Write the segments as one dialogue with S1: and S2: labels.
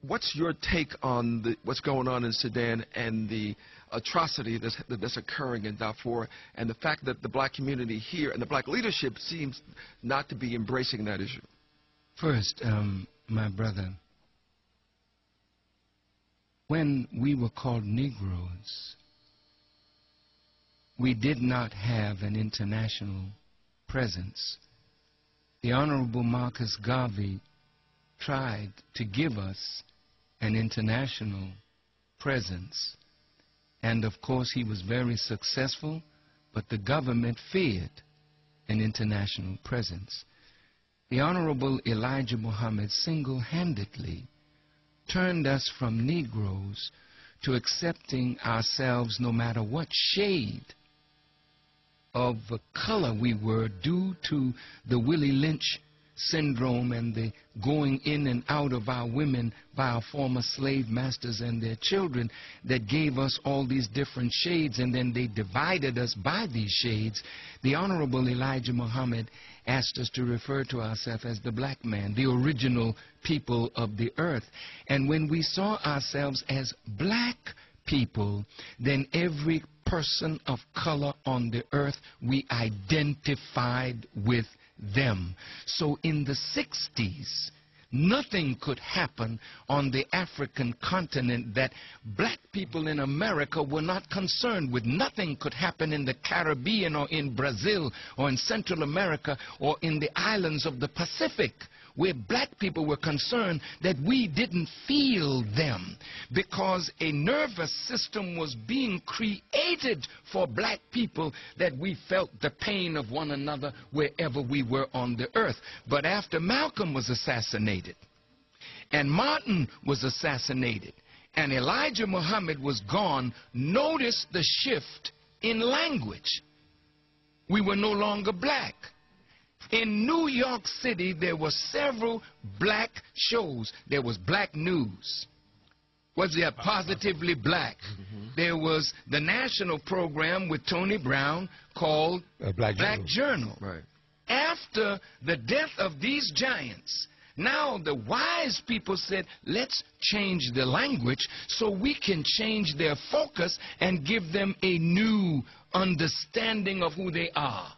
S1: what's your take on what's going on in Sudan and the atrocity that's occurring in Darfur, and the fact that the black community here and the black leadership seems not to be embracing that issue?
S2: First, my brother, when we were called Negroes, we did not have an international presence. The Honorable Marcus Garvey tried to give us an international presence. And of course he was very successful, but the government feared an international presence. The Honorable Elijah Muhammad single-handedly turned us from Negroes to accepting ourselves no matter what shade of color we were, due to the Willie Lynch syndrome and the going in and out of our women by our former slave masters and their children, that gave us all these different shades, and then they divided us by these shades. The Honorable Elijah Muhammad asked us to refer to ourselves as the black man, the original people of the earth. And when we saw ourselves as black people, then every person of color on the earth, we identified with them. So in the 60s, nothing could happen on the African continent that black people in America were not concerned with. Nothing could happen in the Caribbean or in Brazil or in Central America or in the islands of the Pacific, where black people were concerned, that we didn't feel them, because a nervous system was being created for black people, that we felt the pain of one another wherever we were on the earth. But after Malcolm was assassinated, and Martin was assassinated, and Elijah Muhammad was gone, notice the shift in language. We were no longer black. In New York City, there were several black shows. There was Black News. Was it Positively Black? There was the national program with Tony Brown called Black Journal.
S1: Right.
S2: After the death of these giants, now the wise people said, let's change the language so we can change their focus and give them a new understanding of who they are.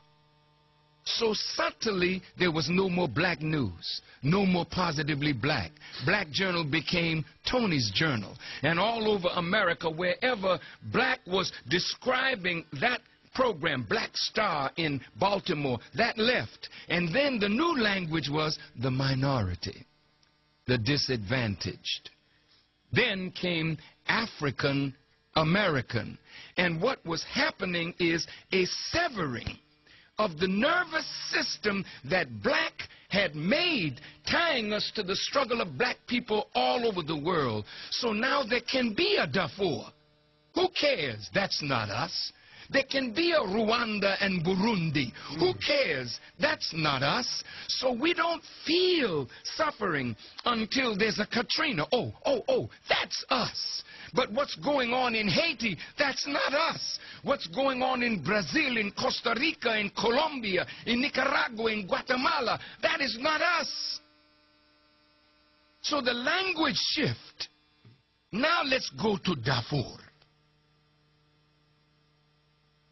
S2: So subtly, there was no more Black News, no more Positively Black. Black Journal became Tony's Journal. And all over America, wherever black was describing that program, Black Star in Baltimore, that left. And then the new language was the minority, the disadvantaged. Then came African American. And what was happening is a severing of the nervous system that black had made, tying us to the struggle of black people all over the world. So now there can be a Darfour. Who cares? That's not us. There can be a Rwanda and Burundi. Who cares? That's not us. So we don't feel suffering until there's a Katrina. Oh, that's us. But what's going on in Haiti, that's not us. What's going on in Brazil, in Costa Rica, in Colombia, in Nicaragua, in Guatemala, that is not us. So the language shift. Now let's go to Darfur.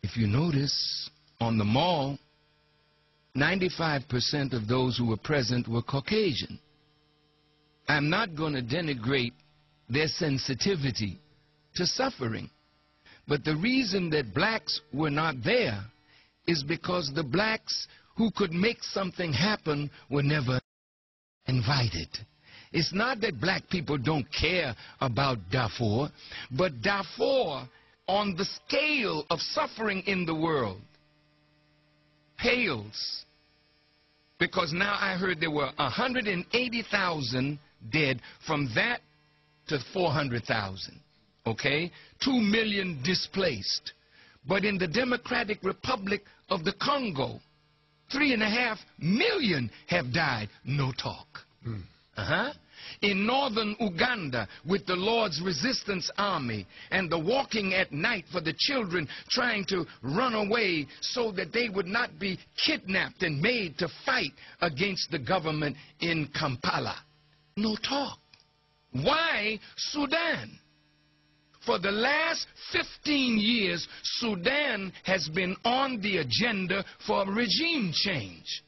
S2: If you notice, on the mall, 95% of those who were present were Caucasian. I'm not going to denigrate their sensitivity to suffering. But the reason that blacks were not there is because the blacks who could make something happen were never invited. It's not that black people don't care about Darfur, but Darfur, on the scale of suffering in the world, pales. Because now I heard there were 180,000 dead, from that to 400,000, okay? 2 million displaced. But in the Democratic Republic of the Congo, 3.5 million have died. No talk. In northern Uganda, with the Lord's Resistance Army and the walking at night for the children trying to run away so that they would not be kidnapped and made to fight against the government in Kampala. No talk. Why Sudan? For the last 15 years, Sudan has been on the agenda for regime change.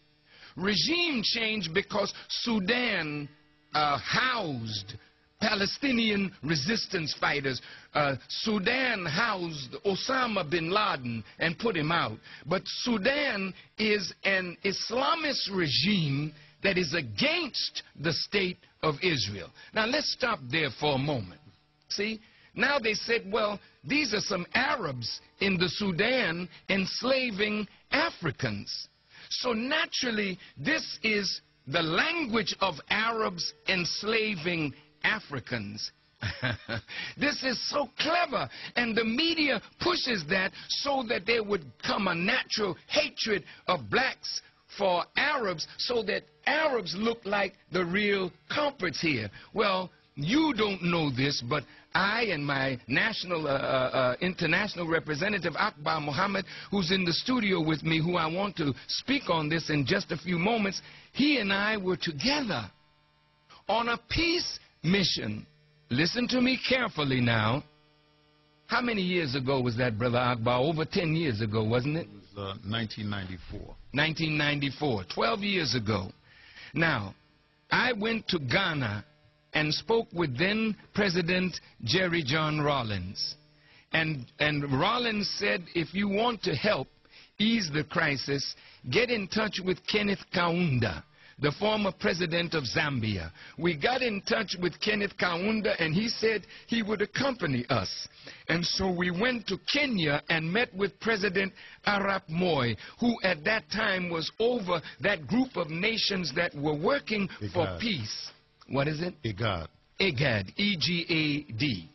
S2: Regime change because Sudan housed Palestinian resistance fighters. Sudan housed Osama bin Laden and put him out. But Sudan is an Islamist regime that is against the state of Israel. Now let's stop there for a moment. See? Now they said, well, these are some Arabs in the Sudan enslaving Africans. So naturally, this is the language of Arabs enslaving Africans. This is so clever, and the media pushes that so that there would come a natural hatred of blacks for Arabs, so that Arabs look like the real culprits here. Well, you don't know this, but I and my international representative, Akbar Muhammad, who's in the studio with me, who I want to speak on this in just a few moments, he and I were together on a peace mission. Listen to me carefully now. How many years ago was that, Brother Akbar? Over 10 years ago, wasn't it?
S3: It was 1994.
S2: 1994, 12 years ago. Now, I went to Ghana and spoke with then President Jerry John Rawlings. And Rawlings said, if you want to help ease the crisis, get in touch with Kenneth Kaunda, the former president of Zambia. We got in touch with Kenneth Kaunda, and he said he would accompany us. And so we went to Kenya and met with President Arap Moi, who at that time was over that group of nations that were working for peace. What is it?
S3: IGAD.
S2: IGAD, E-G-A-D.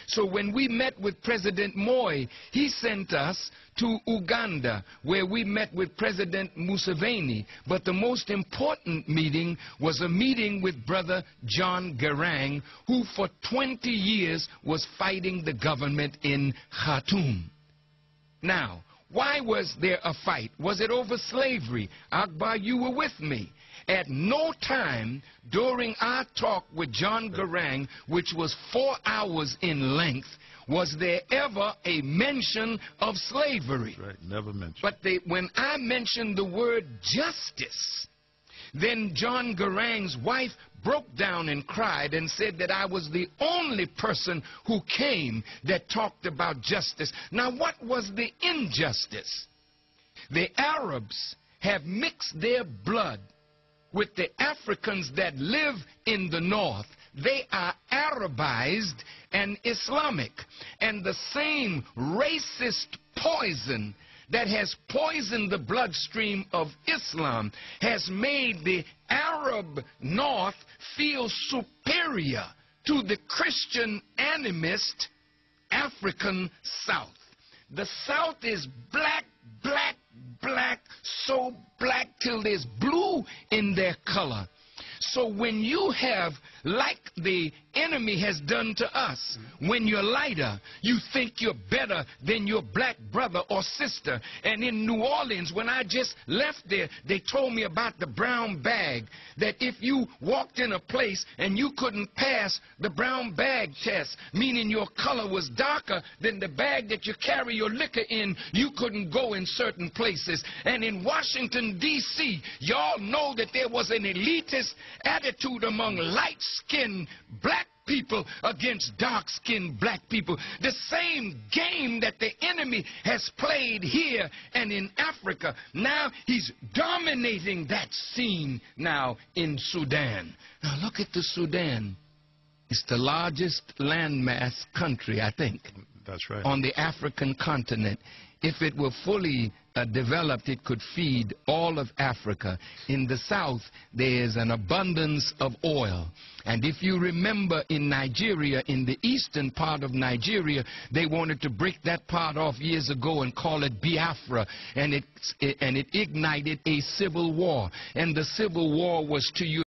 S2: So when we met with President Moi, he sent us to Uganda, where we met with President Museveni. But the most important meeting was a meeting with Brother John Garang, who for 20 years was fighting the government in Khartoum. Now, why was there a fight? Was it over slavery? Akbar, you were with me. At no time during our talk with John Garang, which was 4 hours in length, was there ever a mention of slavery.
S3: Right, never mentioned.
S2: But when I mentioned the word justice, then John Garang's wife broke down and cried and said that I was the only person who came that talked about justice. Now, what was the injustice? The Arabs have mixed their blood with the Africans that live in the north. They are Arabized and Islamic. And the same racist poison that has poisoned the bloodstream of Islam has made the Arab north feel superior to the Christian animist African south. The south is black, black, black, so black till there's blue in their color. So when you have, like the enemy has done to us, when you're lighter, you think you're better than your black brother or sister. And in New Orleans, when I just left there, they told me about the brown bag, that if you walked in a place and you couldn't pass the brown bag test, meaning your color was darker than the bag that you carry your liquor in, you couldn't go in certain places. And in Washington, D.C., y'all know that there was an elitist attitude among light-skinned black people against dark-skinned black people. The same game that the enemy has played here and in Africa. Now he's dominating that scene now in Sudan. Now look at the Sudan. It's the largest landmass country, I think.
S3: That's right.
S2: On the African continent. If it were fully developed, it could feed all of Africa. In the south, there is an abundance of oil. And if you remember in Nigeria, in the eastern part of Nigeria, they wanted to break that part off years ago and call it Biafra. And it ignited a civil war. And the civil war was to